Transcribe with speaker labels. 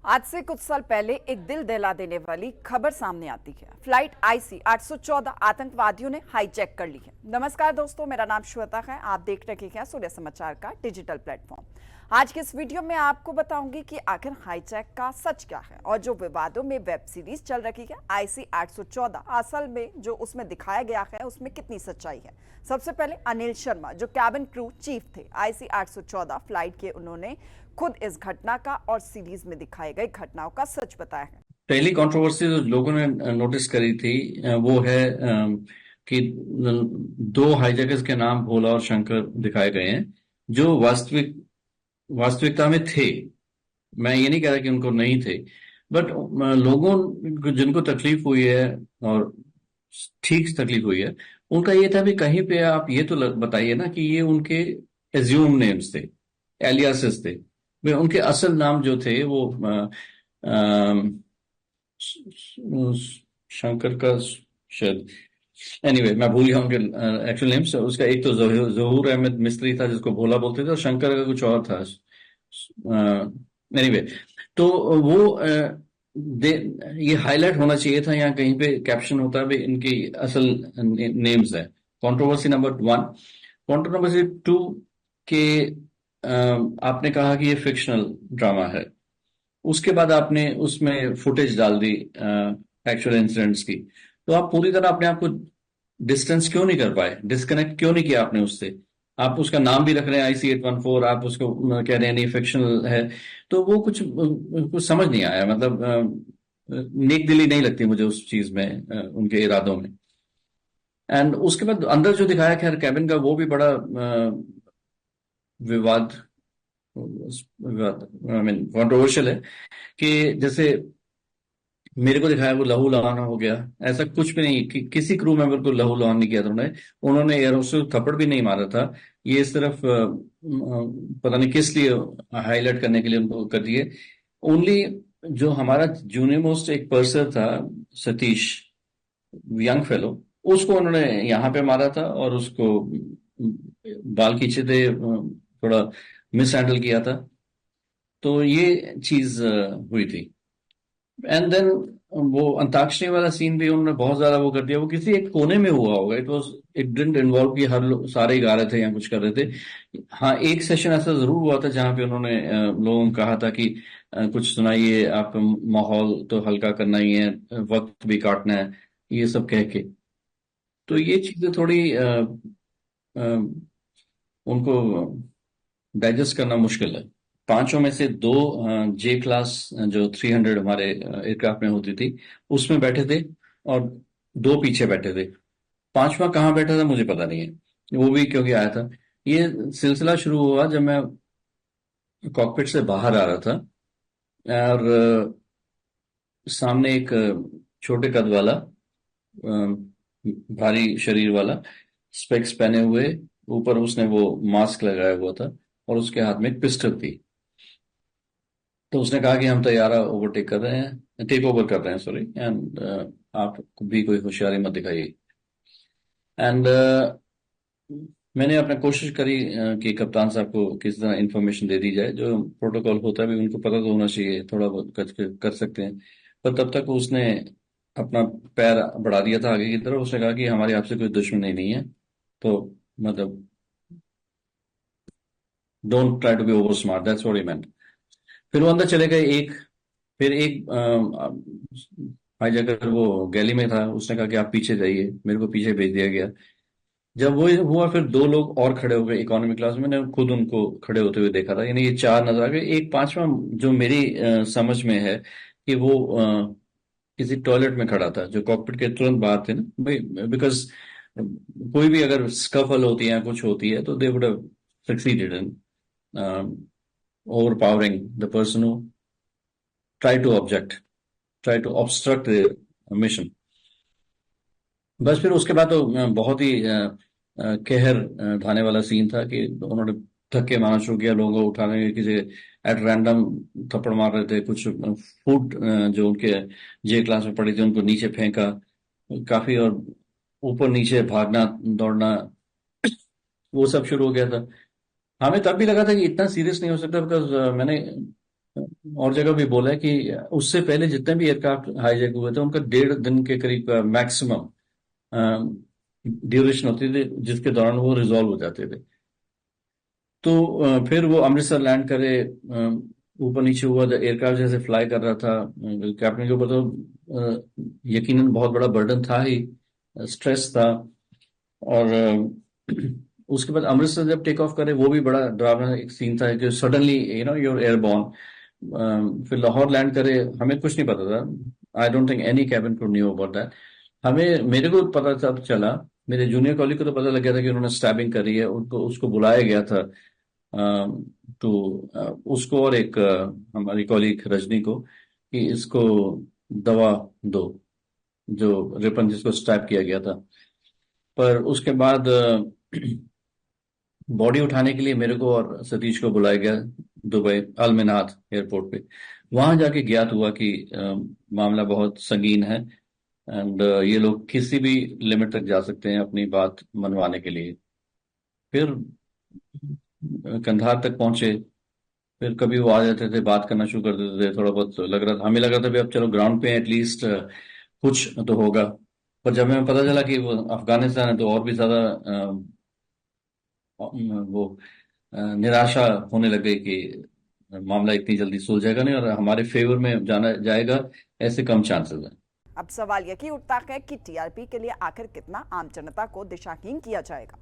Speaker 1: आज से कुछ साल पहले एक दिल दहला देने वाली खबर सामने आती है। फ्लाइट आईसी 814 आतंकवादियों ने हाईजैक कर ली है। नमस्कार दोस्तों, मेरा नाम श्वेता है। आप देख रहे हैं सूर्य समाचार का डिजिटल प्लेटफॉर्म। आज के इस वीडियो में आपको बताऊंगी कि आखिर हाईजैक का सच क्या है और जो विवादों में वेब सीरीज चल रही है आईसी 814 असल में जो उसमें दिखाया गया है उसमें कितनी सच्चाई है। सबसे पहले अनिल शर्मा जो कैबिन क्रू चीफ थे आईसी 814 फ्लाइट के, उन्होंने खुद इस घटना का और सीरीज में दिखाई गई घटनाओं का सच बताया है।
Speaker 2: पहली कंट्रोवर्सी जो लोगों ने नोटिस करी थी वो है कि दो हाईजैकर्स के नाम भोला और शंकर दिखाए गए हैं जो वास्तविकता में थे। मैं ये नहीं कह रहा कि उनको नहीं थे, बट लोगों को जिनको तकलीफ हुई है और ठीक तकलीफ हुई है, उनका ये था भी कहीं पे आप ये तो बताइए ना कि ये उनके एज्यूम नेम्स थे, एलियासेस थे। वे उनके असल नाम जो थे वो शंकर का शायद, एनीवे मैं भूल गया उनके एक्चुअल नेम्स। उसका एक तो जहूर अहमद मिस्त्री था जिसको भोला बोलते थे, और शंकर का कुछ और था। एनीवे, तो वो ये हाईलाइट होना चाहिए था, यहाँ कहीं पे कैप्शन होता भी इनकी असल नेम्स है। Controversy number 1। कंट्रोवर्सी 2 के आपने कहा कि ये फिक्शनल ड्रामा है, उसके बाद आपने उसमें फुटेज डाल दी एक्चुअल इंसिडेंट्स की। तो आप पूरी तरह अपने आप को डिस्टेंस क्यों नहीं कर पाए, डिस्कनेक्ट क्यों नहीं किया आपने उससे? आप उसका नाम भी रख रहे हैं IC-814, आप उसको कह रहे हैं नहीं फिक्शनल है। तो वो कुछ समझ नहीं आया, मतलब नेक दिली नहीं लगती मुझे उस चीज में, उनके इरादों में। एंड उसके बाद अंदर जो दिखाया खैर कैबिन का, वो भी बड़ा विवाद विवाद आई मीन कंट्रोवर्शियल है। कि जैसे मेरे को दिखाया वो लहू लुहान हो गया, ऐसा कुछ भी नहीं किसी क्रू मेंबर को लहू लुहान नहीं किया था उन्होंने। उन्होंने एयर होस्टेस को थप्पड़ भी नहीं मारा था। ये सिर्फ पता नहीं किस लिए हाईलाइट करने के लिए उनको कर दिए। ओनली जो हमारा जूनियर मोस्ट एक पर्सन था, सतीश, यंग फेलो, उसको उन्होंने यहाँ पे मारा था और उसको बाल खींचे थे, थोड़ा मिस हैंडल किया था। तो ये चीज हुई थी। एंड देन वो अंताक्षरी वाला सीन भी उन्होंने बहुत ज्यादा वो कर दिया। वो किसी एक कोने में हुआ होगा, इट डिडंट इन्वॉल्व कि सारे ही गा रहे थे या कुछ कर रहे थे। हाँ, एक सेशन ऐसा जरूर हुआ था जहां पे उन्होंने लोगों को कहा था कि कुछ सुनाइए, आप माहौल तो हल्का करना ही है, वक्त भी काटना है, ये सब कह के। तो ये चीजें थोड़ी अ, उनको डाइजेस्ट करना मुश्किल है। पांचों में से दो जे क्लास जो 300 हमारे एयरक्राफ्ट में होती थी उसमें बैठे थे, और दो पीछे बैठे थे। पांचवा कहाँ बैठा था मुझे पता नहीं है, वो भी क्योंकि आया था। ये सिलसिला शुरू हुआ जब मैं कॉकपिट से बाहर आ रहा था, और सामने एक छोटे कद वाला, भारी शरीर वाला, स्पेक्स पहने हुए, ऊपर उसने वो मास्क लगाया हुआ था, और उसके हाथ में एक पिस्टल थी। तो उसने कहा कि हम तैयारा ओवरटेक कर रहे हैं, टेक ओवर कर रहे हैं, सॉरी, एंड आप भी कोई होशियारी मत दिखाइए। एंड मैंने अपने कोशिश करी कि कप्तान साहब को किस तरह इंफॉर्मेशन दे दी जाए, जो प्रोटोकॉल होता है भी उनको पता तो होना चाहिए, थोड़ा बहुत कर सकते हैं। पर तब तक उसने अपना पैर बढ़ा दिया था आगे की तरफ। उसने कहा कि हमारी आपसे कोई दुश्मनी नहीं है, तो मतलब don't try to be over smart, that's what he meant. फिर वो अंदर चले गए। फिर एक हाईजैकर वो गैली में था, उसने कहा कि आप पीछे जाइए, मेरे को पीछे भेज दिया गया। जब वो हुआ फिर दो लोग और खड़े हो गए इकोनॉमी क्लास में, मैंने खुद उनको खड़े होते हुए देखा था, यानी ये चार नजर आ गए। एक पांचवा जो मेरी समझ में है कि वो किसी टॉयलेट में खड़ा था जो कॉकपिट के तुरंत बाहर थे ना भाई, बिकॉज कोई भी अगर स्कफल होती है या कुछ होती है तो they would have succeeded in overpowering the person who tried to object, tried to obstruct the mission। बस फिर उसके बाद तो बहुत ही कहर ढाने वाला सीन था कि उन्होंने धक्के मारना शुरू किया, लोगों को उठाने के किसी एट रैंडम थप्पड़ मार रहे थे। कुछ फूड जो उनके जे क्लास में पड़ी थी उनको नीचे फेंका काफी, और ऊपर नीचे भागना दौड़ना, वो सब शुरू हो गया था। हमें तब भी लगा था कि इतना सीरियस नहीं हो सकता, बिकॉज मैंने और जगह भी बोला है कि उससे पहले जितने भी एयरक्राफ्ट हाईजैक हुए थे उनका 1.5 दिन के करीब मैक्सिमम ड्यूरेशन होती थी जिसके दौरान वो रिजॉल्व हो जाते थे। तो फिर वो अमृतसर लैंड करे, ऊपर नीचे हुआ, एयरक्राफ्ट जैसे फ्लाई कर रहा था, कैप्टन के ऊपर तो यकीनन बहुत बड़ा बर्डन था ही, स्ट्रेस था। और उसके बाद अमृतसर जब टेक ऑफ करे वो भी बड़ा डरावना एक सीन था कि सडनली यूर एयरबॉर्न। फिर लाहौर लैंड करे, हमें कुछ नहीं पता था। I don't think any cabin crew knew about that. मेरे को पता तब चला, मेरे जूनियर कॉलीग को तो पता लग गया था कि उन्होंने स्टैबिंग करी है, उनको उसको बुलाया गया था। तो उसको और एक हमारी कॉलीग रजनी को कि इसको दवा दो, जो रिपन जिसको स्टैब किया गया था। पर उसके बाद बॉडी उठाने के लिए मेरे को और सतीश को बुलाया गया दुबई अल-मिनात एयरपोर्ट पे। वहां जाके ज्ञात हुआ कि मामला बहुत संगीन है, एंड ये लोग किसी भी लिमिट तक जा सकते हैं अपनी बात मनवाने के लिए। फिर कंधार तक पहुंचे। फिर कभी वो आ जाते थे, बात करना शुरू कर देते थे, थोड़ा बहुत लग रहा था, हमें लग रहा था भी अब चलो ग्राउंड पे एटलीस्ट कुछ तो होगा। पर जब हमें पता चला कि वो अफगानिस्तान है तो और भी ज्यादा वो निराशा होने लग गई कि मामला इतनी जल्दी सुलझेगा नहीं और हमारे फेवर में जाना जाएगा, ऐसे कम चांसेस हैं।
Speaker 1: अब सवाल यही उठता है कि टीआरपी के लिए आखिर कितना आम जनता को दिशाहीन किया जाएगा।